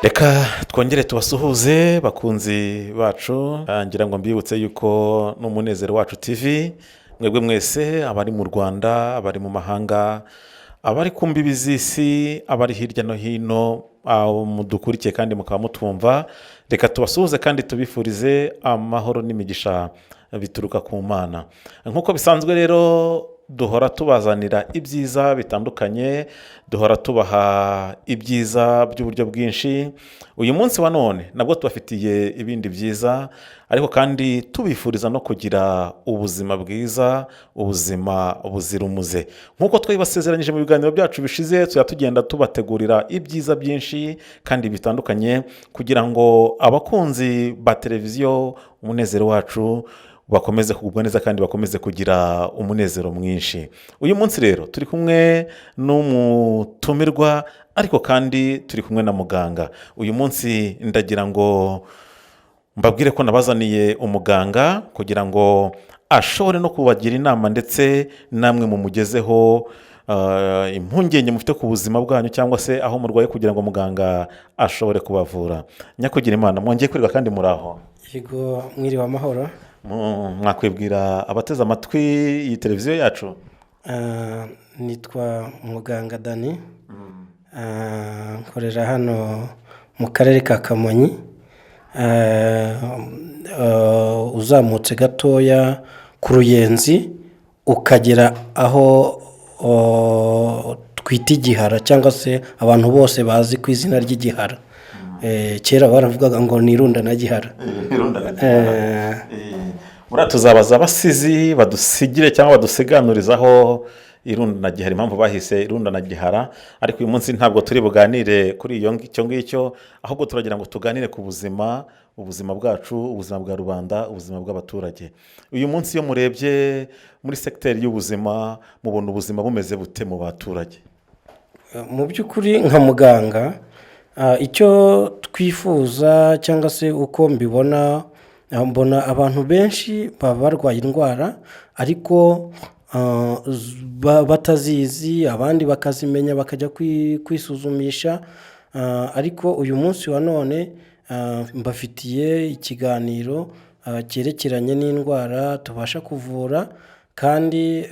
reka twongere tubasuhuze bakunzi bacu. ngira ngo mbibutse yuko n'umunezero wacu TV mwebwe mwese abari mu Rwanda, abari mu mahanga, abari ku mbibi z'isi, abari hirya no hino mudukurikiye kandi mukaba mutwumva, reka tubasuhuze kandi tubifurize amahoro n'imigisha bituruka ku Mana. Nk'uko bisanzwe rero duhora tubazanira ibyiza bitandukanye, duhora tubaha ibyiza by'uburyo bwinshi. Uyu munsi wa none nabwo tubafitiye ibindi byiza, ariko kandi tubifuriza no kugira ubuzima bwiza, ubuzima buzira umuze. Nk'uko twabibasezeranyije mu biganiro byacu bishize, tujya tugenda tubategurira ibyiza byinshi kandi bitandukanye, kugira ngo abakunzi ba televiziyo umunezero wacu bakomeze kugubwa neza kandi bakomeze kugira umunezero mwinshi. Uyu munsi rero turi kumwe n'umutumirwa, ariko kandi turi kumwe na muganga. Uyu munsi ndagira ngo mbabwire ko nabazaniye umuganga kugira ngo ashobore no kubagira inama, ndetse namwe mumugezeho impungenge mufite ku buzima bwanyu cyangwa se aho murwaye, kugira ngo muganga ashobore kubavura. Nyakugira Imana, mwongeye kwirirwa kandi muri aho. Yego, mwiriwe amahoro. Mwakwibwira abateze amatwi iyi televiziyo yacu? Nitwa muganga Dani, nkorera hano mu karere ka Kamonyi. Uzamutse gatoya ku Ruyenzi ukagera aho twita Igihara, cyangwa se abantu bose bazi ku izina ry'Igihara. Kera baravugaga ngo ni Irunda na Gihara. Muri tuzabaza abasizi badusigire cyangwa badusiganurizaho Irunda na Gihara, impamvu bahise Irunda na Gihara. Ariko uyu munsi ntabwo turi buganire kuri icyo ngicyo, ahubwo turagira ngo tuganire ku ubuzima bwacu, ubuzima bwa rubanda, ubuzima bw'abaturage. Uyu munsi iyo murebye muri sekiteri y'ubuzima, mubona ubuzima bumeze bute mu baturage? Mu by'ukuri nka muganga, icyo twifuza cyangwa se uko mbibona, mbona abantu benshi baba barwaye indwara, ariko batazizi, abandi bakazimenya bakajya kwisuzumisha. Ariko uyu munsi wa none mbafitiye ikiganiro cyerekeranye n'indwara tubasha kuvura, kandi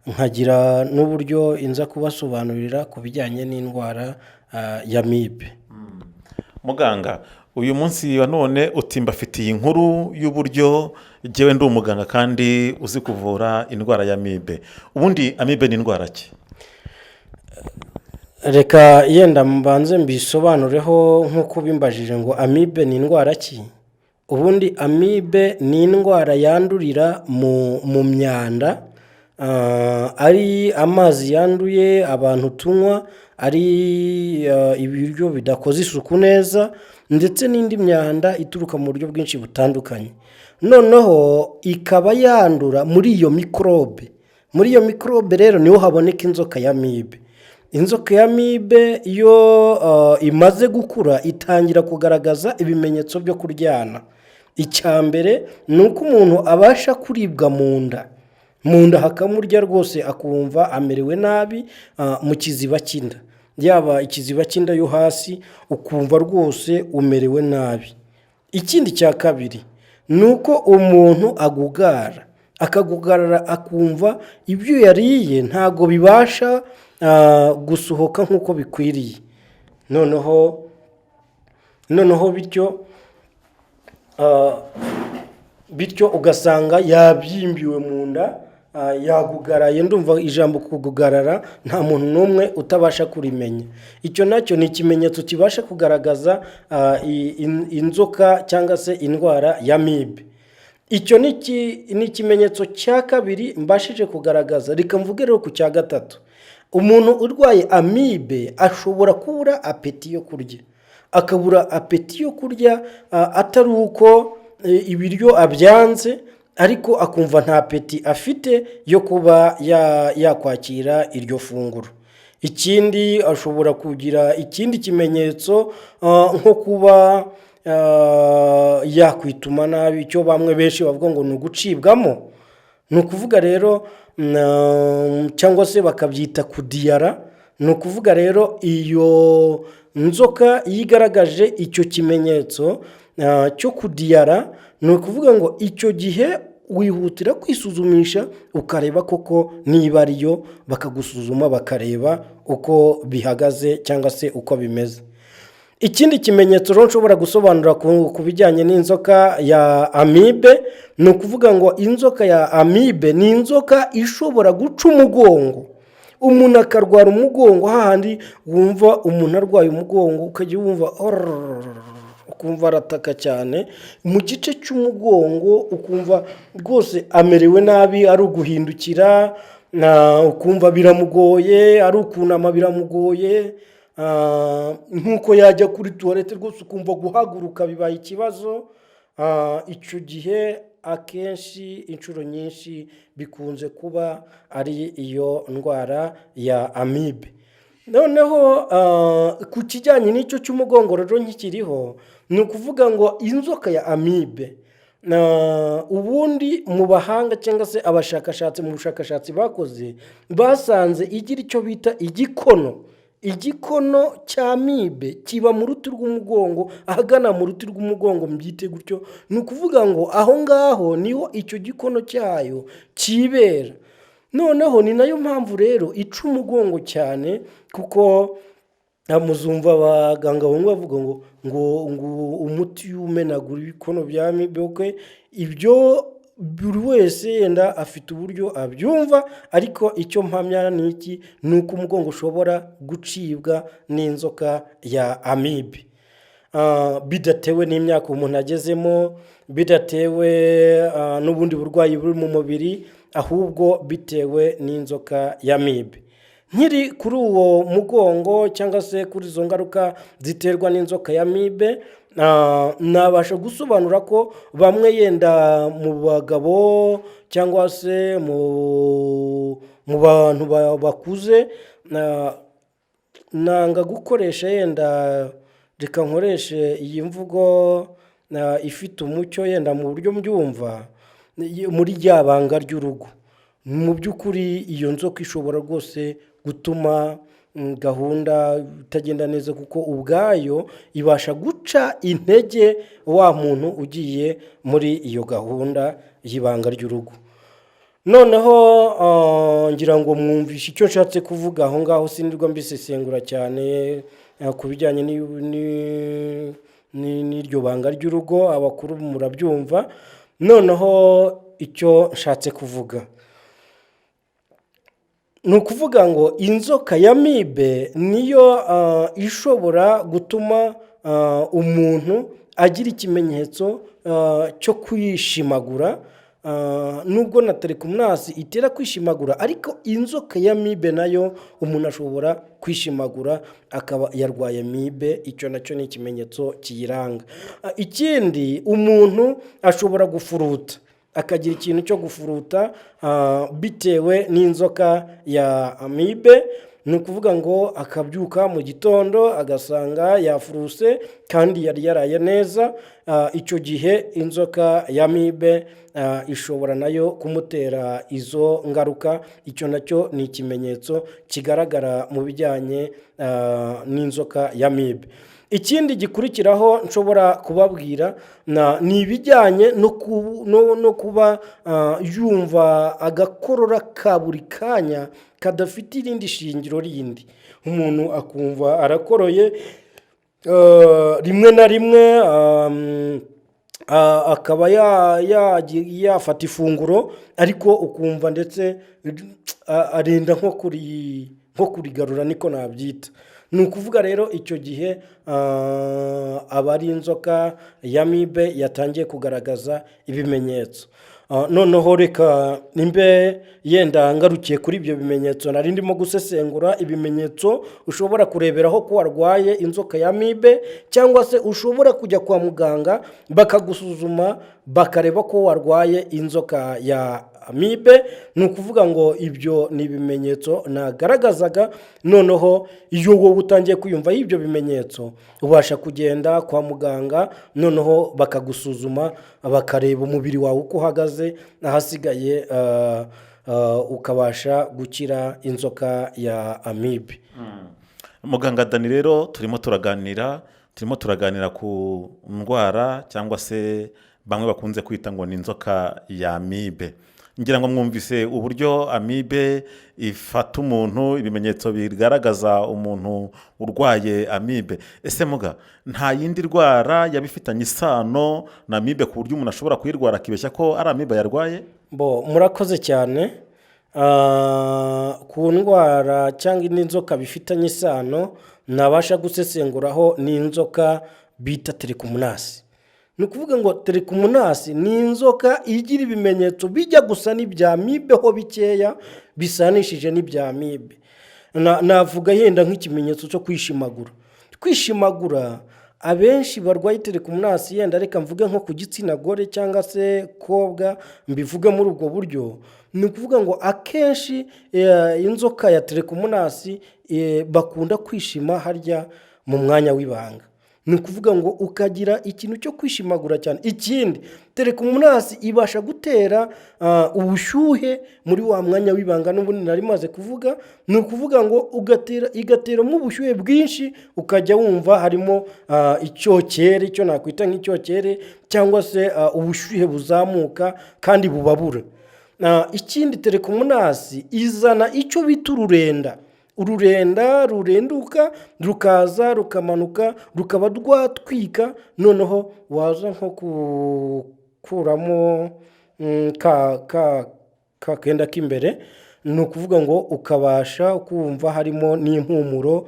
nkagira n'uburyo inza kubasobanurira ku bijyanye n'indwara ya amibe. Muganga, uyu munsi wa none mbafitiye inkuru y'uburyo jyewe ndi umuganga kandi uzi kuvura indwara ya amibe. Ubundi amibe ni indwara ki? Reka yenda mbanze mbisobanureho nk'uko bimbajije ngo amibe ni indwara ki. Ubundi amibe ni indwara yandurira mu myanda, ari amazi yanduye abantu tunywa, ari ibiryo bidakoze isuku neza, ndetse n'indi myanda ituruka mu buryo bwinshi butandukanye. Noneho ikaba yandura muri iyo mikorobe. Muri iyo mikorobe rero niho haboneka inzoka ya amibe. Inzoka ya amibe iyo imaze gukura itangira kugaragaza ibimenyetso byo kuryana. Icya mbere ni uko umuntu abasha kuribwa mu nda hakamurya rwose, akumva amerewe nabi mu kiziba cy'inda, yaba ikiziba cy'inda yo hasi, ukumva rwose umerewe nabi. Ikindi cya kabiri ni uko umuntu akagugarara, akumva ibyo yariye ntago bibasha gusohoka nk'uko bikwiriye. Noneho bityo ugasanga yabyimbiwe mu nda, yagugaraye. Ndumva ijambo kugugarara nta muntu n'umwe utabasha kurimenya. Icyo nacyo ni ikimenyetso kibasha kugaragaza inzoka cyangwa se indwara ya amibe. Icyo ni ikimenyetso cya kabiri mbashije kugaragaza. Reka mvuge rero ku cya gatatu. Umuntu urwaye amibe ashobora kubura apeti yo kurya, akabura apeti yo kurya atari uko ibiryo abyanze, ariko akumva nta apeti afite yo kuba yakwakira iryo funguro. Ikindi ashobora kugira ikindi kimenyetso nko kuba yakwituma nabi, icyo bamwe benshi bavuga ngo ni ugucibwamo. Ni ukuvuga rero cyangwa se bakabyita kudiyara. Ni ukuvuga rero iyo inzoka iyo igaragaje icyo kimenyetso cyo kudiyara, ni ukuvuga ngo icyo gihe wihutira kwisuzumisha ukareba koko niba ariyo, bakagusuzuma bakareba uko bihagaze cyangwa se uko bimeze. Ikindi kimenyetso rero nshobora gusobanura ku bijyanye n'inzoka ya amibe, ni ukuvuga ngo inzoka ya amibe ni inzoka ishobora guca umugongo, umuntu akarwara umugongo, hahandi wumva umuntu arwaye umugongo ukajya wumva ukumva arataka cyane mu gice cy'umugongo, ukumva rwose amerewe nabi, ari uguhindukira ukumva biramugoye, ari ukunama biramugoye, nk'uko yajya kuri tuwarete rwose ukumva guhaguruka bibaye ikibazo. Icyo gihe akenshi inshuro nyinshi bikunze kuba ari iyo ndwara ya amibe. Noneho ku kijyanye n'icyo cy'umugongo rero nkikiriho, ni ukuvuga ngo inzoka ya amibe ubundi mu bahanga cyangwa se abashakashatsi mu bushakashatsi bakoze, basanze igira icyo bita igikono. Igikono cya amibe kiba mu ruti rw'umugongo, ahagana mu ruti rw'umugongo, mbyite gutyo. Ni ukuvuga ngo aho ngaho niho icyo gikono cyayo kibera. Noneho ni nayo mpamvu rero ica umugongo cyane, kuko muzumva abaganga bamwe bavuga ngo umuti umenagura ibikono bya amibe. Ibyo buri wese yenda afite uburyo abyumva, ariko icyo mpamya ni iki, ni uko umugongo ushobora gucibwa n'inzoka ya amibe, bidatewe n'imyaka umuntu agezemo, bidatewe n'ubundi burwayi buri mu mubiri, ahubwo bitewe n'inzoka ya amibe. Nkiri kuri uwo mugongo cyangwa se kuri izo ngaruka ziterwa n'inzoka ya amibe, nabasha gusobanura ko bamwe yenda mu bagabo cyangwa se mu bantu bakuze, nanga gukoresha yenda, reka nkoreshe iyi mvugo ifite umucyo yenda mu buryo mbyumva, muri rya banga ry'urugo. Mu by'ukuri iyo nzoka ishobora rwose gutuma gahunda itagenda neza, kuko ubwayo ibasha guca intege wa muntu ugiye muri iyo gahunda y'ibanga ry'urugo. Noneho ngira ngo mwumvishe icyo nshatse kuvuga aho ngaho, sinirwa mbisesengura cyane ku bijyanye n'iryo banga ry'urugo, abakuru murabyumva. Noneho icyo nshatse kuvuga ni ukuvuga ngo inzoka ya amibe niyo ishobora gutuma umuntu agira ikimenyetso cyo kwishimagura. Nubwo na telekomunasi itera kwishimagura, ariko inzoka ya amibe nayo umuntu ashobora kwishimagura akaba yarwaye amibe. Icyo nacyo ni ikimenyetso kiyiranga. Ikindi, umuntu ashobora gufuruta, akagira ikintu cyo gufuruta bitewe n'inzoka ya amibe. Ni ukuvuga ngo akabyuka mu gitondo agasanga yafuruse kandi yari yaraye neza. Icyo gihe inzoka ya amibe ishobora nayo kumutera izo ngaruka. Icyo nacyo ni ikimenyetso kigaragara mu bijyanye n'inzoka ya amibe. Ikindi gikurikiraho nshobora kubabwira ni ibijyanye no kuba yumva agakorora ka buri kanya kadafite irindi shingiro rindi. Umuntu akumva arakoroye rimwe na rimwe, akaba yafata ifunguro, ariko ukumva ndetse arenda nko kurigarura, niko nabyita. Ni ukuvuga rero icyo gihe aba ari inzoka ya amibe yatangiye kugaragaza ibimenyetso. Noneho reka nimbe yenda ngarukiye kuri ibyo bimenyetso nari ndimo gusesengura. Ibimenyetso ushobora kureberaho ko warwaye inzoka ya amibe, cyangwa se ushobora kujya kwa muganga bakagusuzuma bakareba ko warwaye inzoka ya amibe. Ni ukuvuga ngo ibyo ni ibimenyetso nagaragazaga. Noneho iyo wowe utangiye kwiyumva y'ibyo bimenyetso, ubasha kugenda kwa muganga, noneho bakagusuzuma bakareba umubiri wawe uko uhagaze, ahasigaye ukabasha gukira inzoka ya amibe. muganga Dani rero turimo turaganira ku ndwara cyangwa se bamwe bakunze kwita ngo ni inzoka ya amibe. Ngira ngo mwumvise uburyo amibe ifata umuntu, ibimenyetso bigaragaza umuntu urwaye amibe. Ese muga, nta yindi ndwara yaba ifitanye isano na amibe ku buryo umuntu ashobora kuyirwara akibeshya ko ari amibe yarwaye? Murakoze cyane. Ku ndwara cyangwa indi nzoka bifitanye isano nabasha gusesenguraho ni inzoka bita telekomunasi. Ni ukuvuga ngo telekomunasi ni inzoka igira ibimenyetso bijya gusa n'ibya amibe ho bikeya bisanishije n'ibya amibe. Navuga yenda nk'ikimenyetso cyo kwishimagura abenshi barwaye telekomunasi, yenda reka mvuge nko ku gitsina gore cyangwa se kobwa, mbivuge muri ubwo buryo. Ni ukuvuga ngo akenshi inzoka ya telekomunasi bakunda kwishima harya mu mwanya w'ibanga. Ni ukuvuga ngo ukagira ikintu cyo kwishimagura cyane. Ikindi, telekomunasi ibasha gutera ubushyuhe muri wa mwanya w'ibanga n'ubundi nari maze kuvuga. Ni ukuvuga ngo igateramo ubushyuhe bwinshi, ukajya wumva harimo icyokere, icyo nakwita nk'icyokere, cyangwa se ubushyuhe buzamuka kandi bubabura. Ikindi, telekomunasi izana icyo bita ururenda rurenduka rukaza rukamanuka rukaba rwatwika, noneho waza nko gukuramo ka kenda k'imbere. Ni ukuvuga ngo ukabasha kumva harimo n'impumuro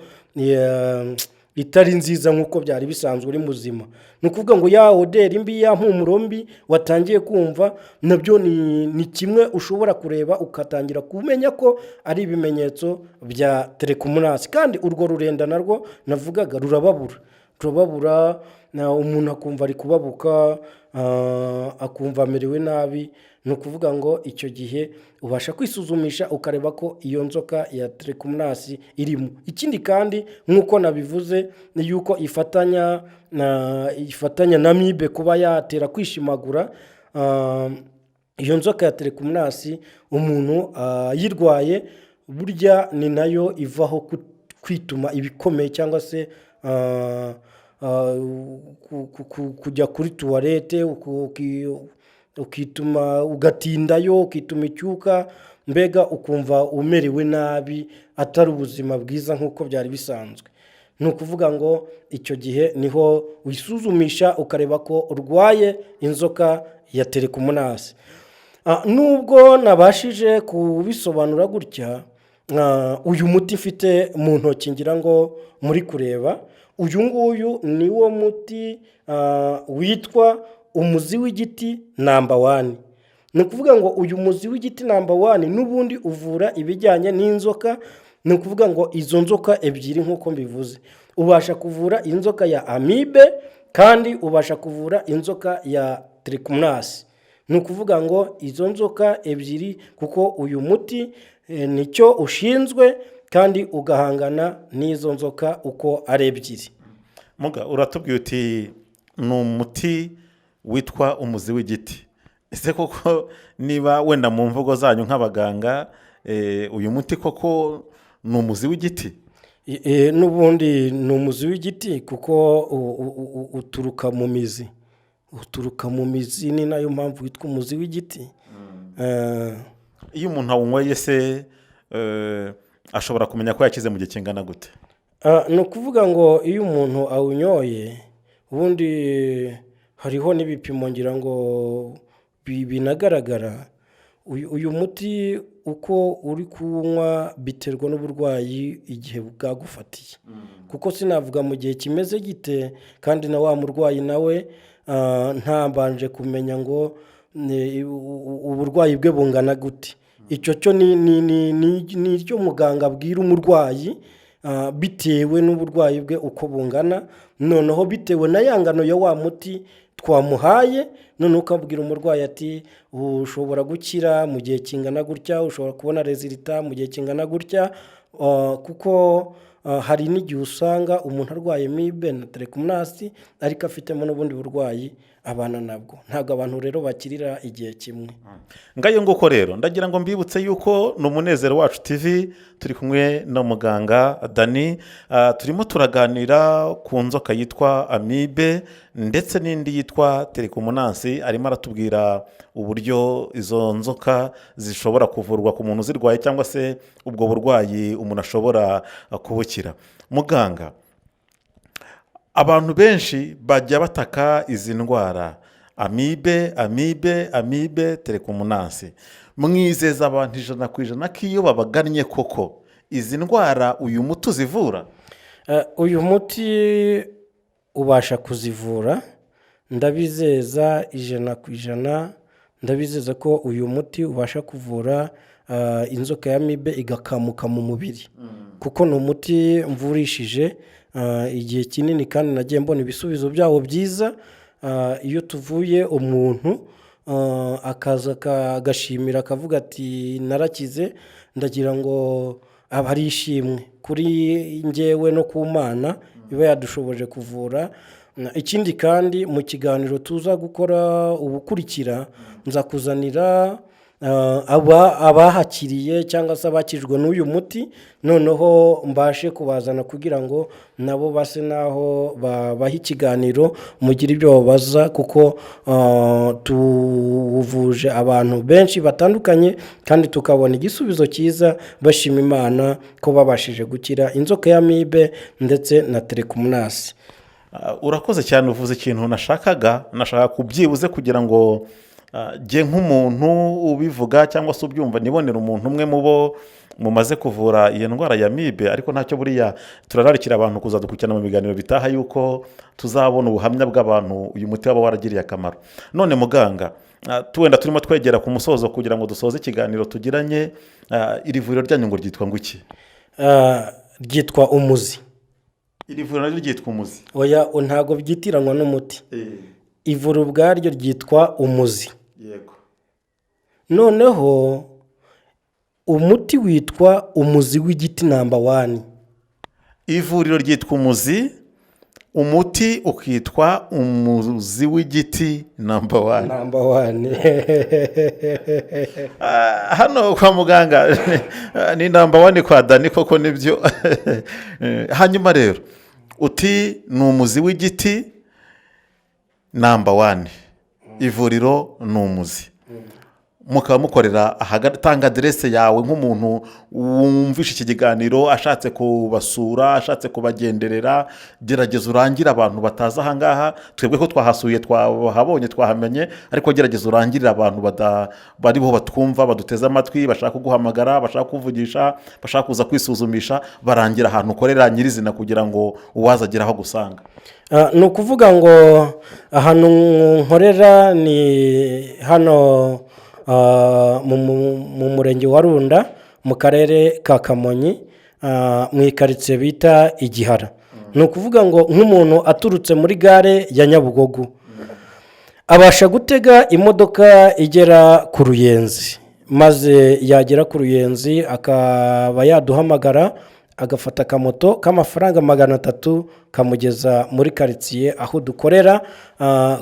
itari nziza nk'uko byari bisanzwe uri muzima. Ni ukuvuga ngo ya oderi mbi, ya mpumuro mbi watangiye kumva, nabyo ni kimwe ushobora kureba ukatangira kumenya ko ari ibimenyetso bya telekomunasi. Kandi urwo rurenda narwo navugaga rurababura, umuntu akumva ari kubabuka, akumva amerewe nabi. Ni ukuvuga ngo icyo gihe ubasha kwisuzumisha ukareba ko iyo nzoka ya telekomunasi irimo. Ikindi kandi, nk'uko nabivuze, ni yuko ifatanya na amibe kuba yatera kwishimagura. Iyo nzoka ya telekomunasi umuntu yirwaye burya ni nayo ivaho kwituma ibikomeye, cyangwa se kujya kuri tuwarete ukituma, ugatindayo, ukituma icyuka, mbega ukumva umerewe nabi, atari ubuzima bwiza nk'uko byari bisanzwe. Ni ukuvuga ngo icyo gihe niho wisuzumisha ukareba ko urwaye inzoka ya telekomunasi. Nubwo nabashije kubisobanura gutya, uyu muti mfite mu ntoki ngira ngo muri kureba, uyu nguyu ni wo muti witwa umuzi w'igiti namba 1. Ni ukuvuga ngo uyu muzi w'igiti namba 1 n'ubundi uvura ibijyanye n'inzoka. Ni ukuvuga ngo izo nzoka ebyiri nk'uko mbivuze, ubasha kuvura inzoka ya amibe kandi ubasha kuvura inzoka ya telekomunasi. Ni ukuvuga ngo izo nzoka ebyiri, kuko uyu muti nicyo ushinzwe, kandi ugahangana n'izo nzoka uko ari ebyiri. Muga, uratubwiye uti ni umuti witwa umuzi w'igiti. Ese koko niba wenda mu mvugo zanyu nk'abaganga, uyu muti koko ni umuzi w'igiti? N'ubundi ni umuzi w'igiti, kuko uturuka mu mizi, ni nayo mpamvu witwa umuzi w'igiti. Iyo umuntu awunyweye se ashobora kumenya ko yakize mu gihe kingana gute? Ni ukuvuga ngo iyo umuntu awunyoye, ubundi hariho n'ibipimo ngira ngo binagaragara. Uyu muti uko uri kunywa biterwa n'uburwayi igihe bwagufatiye, kuko sinavuga mu gihe kimeze gite, kandi na wa murwayi nawe ntabanje kumenya ngo uburwayi bwe bungana gute. Icyo cyo ni icyo muganga abwira umurwayi, bitewe n'uburwayi bwe uko bungana, noneho bitewe na ya ngano ya wa muti twamuhaye, noneho ukabwira umurwayi ati ushobora gukira mu gihe kingana gutya, ushobora kubona rezilita mu gihe kingana gutya. Kuko hari n'igihe usanga umuntu arwaye amibe na telekomunasi ariko afitemo n'ubundi burwayi abana nabwo. Ntabwo abantu rero bakirira igihe kimwe. ngayo nguko rero ndagira ngo mbibutse yuko ni Umunezero Wacu TV turi kumwe na muganga Dani. Turimo turaganira ku nzoka yitwa amibe ndetse n'indi yitwa telekomunansi. Arimo aratubwira uburyo izo nzoka zishobora kuvurwa ku muntu uzirwaye cyangwa se ubwo burwayi umuntu ashobora kubukira. Muganga, abantu benshi bajya bataka izi ndwara amibe telekomunansi. Mwizeza abantu 100% ko iyo babagannye koko izi ndwara uyu muti uzivura? Uyu muti ubasha kuzivura, ndabizeza 100%. Ndabizeza ko uyu muti ubasha kuvura inzoka ya amibe igakamuka mu mubiri, kuko ni umuti mvurishije igihe kinini kandi nagiye mbona ibisubizo byawo byiza. Iyo tuvuye umuntu akaza agashimira akavuga ati narakize, ndagira ngo aba ari ishimwe kuri njyewe no ku Mana iba yadushoboje kuvura. Ikindi kandi mu kiganiro tuza gukora ubukurikira nzakuzanira abahakiriye cyangwa se abakijwe n'uyu muti, noneho mbashe kubazana kugira ngo nabo base naho babaha ikiganiro mugire ibyo babaza, kuko tuvuje abantu benshi batandukanye kandi tukabona igisubizo cyiza, bashima Imana ko babashije gukira inzoka ya amibe ndetse na telekomunansi. Urakoze cyane, uvuze ikintu nashaka kubyibuze kugira ngo jye nk'umuntu ubivuga cyangwa se ubyumva nibonera umuntu umwe mu bo mumaze kuvura iyo ndwara ya amibe. Ariko ntacyo, buriya turararikira abantu kuzadukurikirana mu biganiro bitaha yuko tuzabona ubuhamya bw'abantu uyu muti waba waragiriye akamaro. None muganga, wenda turimo twegera ku musozo kugira ngo dusoze ikiganiro tugiranye. Iri vuriro ryanyu ngo ryitwa nguki? Ryitwa Umuzi. Iri vuriro naryo ryitwa Umuzi? Oya, ntago byitiranwa n'umuti. Ivuriro ubwaryo ryitwa Umuzi. Yego. Noneho umuti witwa umuzi w'igiti number 1. Ivuriro ryitwa Umuzi, umuti ukitwa umuzi w'igiti number 1. Number 1. Hano kwa muganga ni number 1 kwa Dani koko nibyo. Hanyuma rero uti ni umuzi w'igiti number 1, ivuriro ni Umuzi. Mukaba mukorera tanga adresse yawe nk'umuntu wumvisha iki kiganiro ashatse kubasura, ashatse kubagenderera. Gerageza urangire abantu bataza aha ngaha, twebwe ko twahasuye twahabonye twahamenye, ariko gerageza urangirire abantu bariho batwumva baduteze amatwi, bashaka kuguhamagara, bashaka kuvugisha, bashaka kuza kwisuzumisha, barangira ahantu ukorera nyirizina kugira ngo uwazagera aho gusanga. Ni ukuvuga ngo ahantu nkorera ni hano mu murenge wa Runda mu karere ka Kamonyi, mu ikaritsiye bita Igihara. Ni ukuvuga ngo nk'umuntu aturutse muri gare ya Nyabugogo abasha gutega imodoka igera ku Ruyenzi, maze yagera ku Ruyenzi akaba yaduhamagara, agafata akamoto k'amafaranga 300 kamugeza muri karitsiye aho dukorera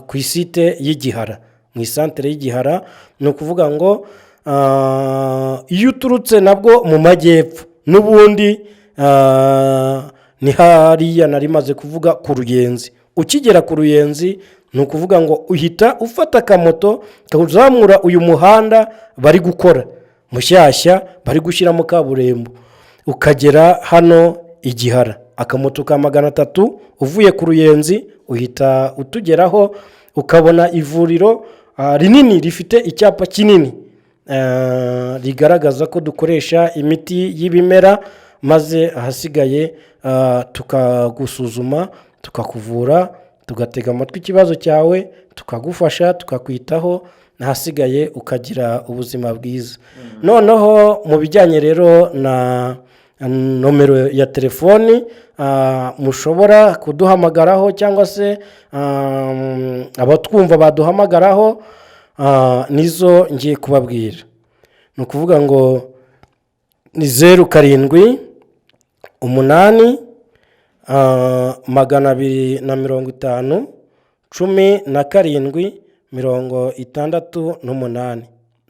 ku isite y'Igihara, mu isantere y'Igihara. Ni ukuvuga ngo iyo uturutse nabwo mu majyepfo n'ubundi ni hariya nari maze kuvuga ku Ruyenzi. Ukigera ku Ruyenzi ni ukuvuga ngo uhita ufata akamoto kuzamura uyu muhanda bari gukora mushyashya, bari gushyiramo kaburimbo, ukagera hano Igihara. Akamoto ka 300 uvuye ku Ruyenzi uhita utugeraho, ukabona ivuriro rinini rifite icyapa kinini rigaragaza ko dukoresha imiti y'ibimera, maze ahasigaye tukagusuzuma, tukakuvura, tugatega amatwi ikibazo cyawe, tukagufasha, tukakwitaho, ahasigaye ukagira ubuzima bwiza. Noneho mu bijyanye rero na nomero ya telefoni mushobora kuduhamagaraho cyangwa se abatwumva baduhamagaraho, nizo ngiye kubabwira. Ni ukuvuga ngo ni 07 8 250 17 68.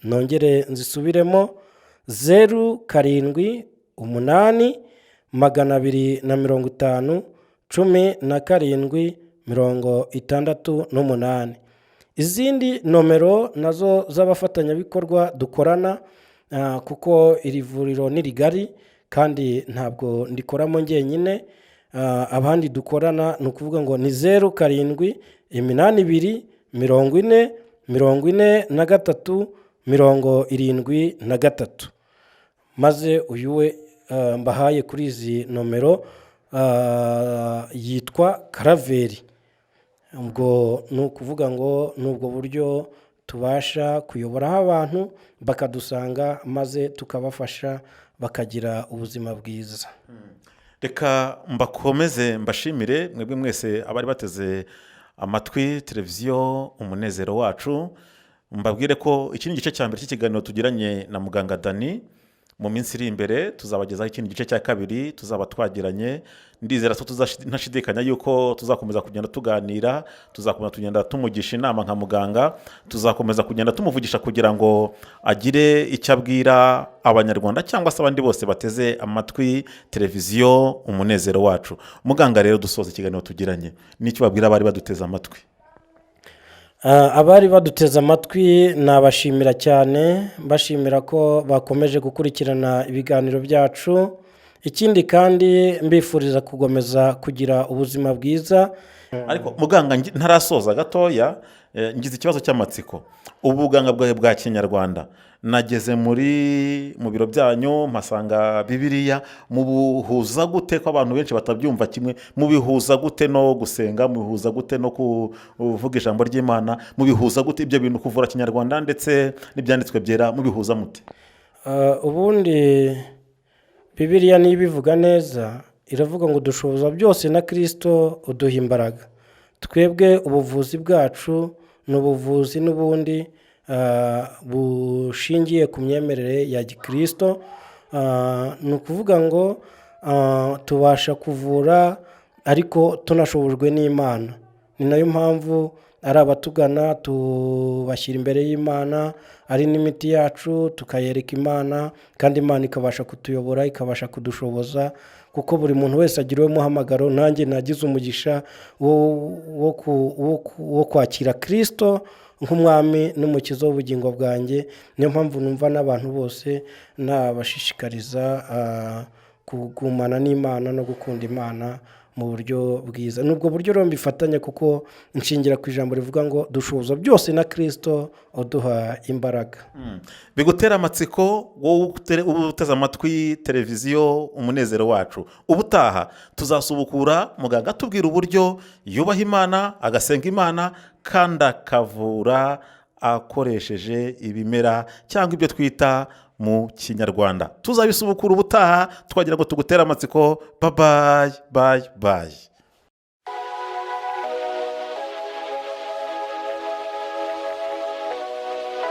Nongere nzisubiremo 07 8 250 17 68. Izindi nomero nazo z'abafatanyabikorwa dukorana, kuko iri vuriro ni rigari kandi ntabwo ndikoramo njyenyine. Abandi dukorana ni ukuvuga ngo ni 07 82 40 43 73. Maze uyu we mbahaye kuri izi nomero yitwa Karaveri. Ubwo ni ukuvuga ngo ni ubwo buryo tubasha kuyoboraho abantu bakadusanga, maze tukabafasha bakagira ubuzima bwiza. reka mbakomeze mbashimire mwebwe mwese abari bateze amatwi televiziyo umunezero wacu. Mbabwire ko iki ni igice cya mbere cy'ikiganiro tugiranye na muganga Dani. Mu minsi iri imbere tuzabagezaho ikindi gice cya kabiri tuzaba twagiranye. Ndizera ko ntashidikanya yuko tuzakomeza kugenda tuganira, tuzakomeza tugenda tumugisha inama nka muganga, tuzakomeza kugenda tumuvugisha kugira ngo agire icyo abwira abanyarwanda cyangwa se abandi bose bateze amatwi televiziyo umunezero wacu. Muganga, rero dusoza ikiganiro tugiranye, n'icyo babwira abari baduteze amatwi? Abari baduteze amatwi nabashimira cyane, mbashimira ko bakomeje gukurikirana ibiganiro byacu. Ikindi kandi mbifuriza gukomeza kugira ubuzima bwiza. Ariko muganga, ntarasoza gatoya, ngize ikibazo cy'amatsiko. Ubuganga bwawe bwa kinyarwanda, nageze mu biro byanyu mpasanga Bibiliya. Mubihuza gute ko abantu benshi batabyumva kimwe? Mubihuza gute no gusenga? Mubihuza gute no kuvuga ijambo ry'Imana? Mubihuza gute ibyo bintu, kuvura kinyarwanda ndetse n'ibyanditswe byera, mubihuza mute? Ubundi Bibiliya niyo ibivuga neza, iravuga ngo dushoboza byose na Kristo uduha imbaraga. Twebwe ubuvuzi bwacu ni ubuvuzi n'ubundi bushingiye ku myemerere ya Gikristo. Ni ukuvuga ngo tubasha kuvura ariko tunashobojwe n'Imana. Ni nayo mpamvu ari abatugana tubashyira imbere y'Imana, ari n'imiti yacu tukayereka Imana, kandi Imana ikabasha kutuyobora, ikabasha kudushoboza, kuko buri muntu wese agira uwo muhamagaro. Nanjye nagize umugisha wo kwakira Kristo nk'umwami n'umukiza w'ubugingo bwanjye. Niyo mpamvu numva n'abantu bose nabashishikariza kugumana n'Imana no gukunda Imana mu buryo bwiza. Nubwo buryo rero mbifatanya, kuko nshingira ku ijambo rivuga ngo dushoboza byose na Kristo uduha imbaraga. Bigutera amatsiko wowe uteze amatwi televiziyo umunezero wacu? Ubutaha tuzasubukura muganga atubwira uburyo yubaha Imana, agasenga Imana, kandi akavura akoresheje ibimera cyangwa ibyo twita mu kinyarwanda. Tuzabisubukura ubutaha, twagira ngo tugutere amatsiko. Bye bye.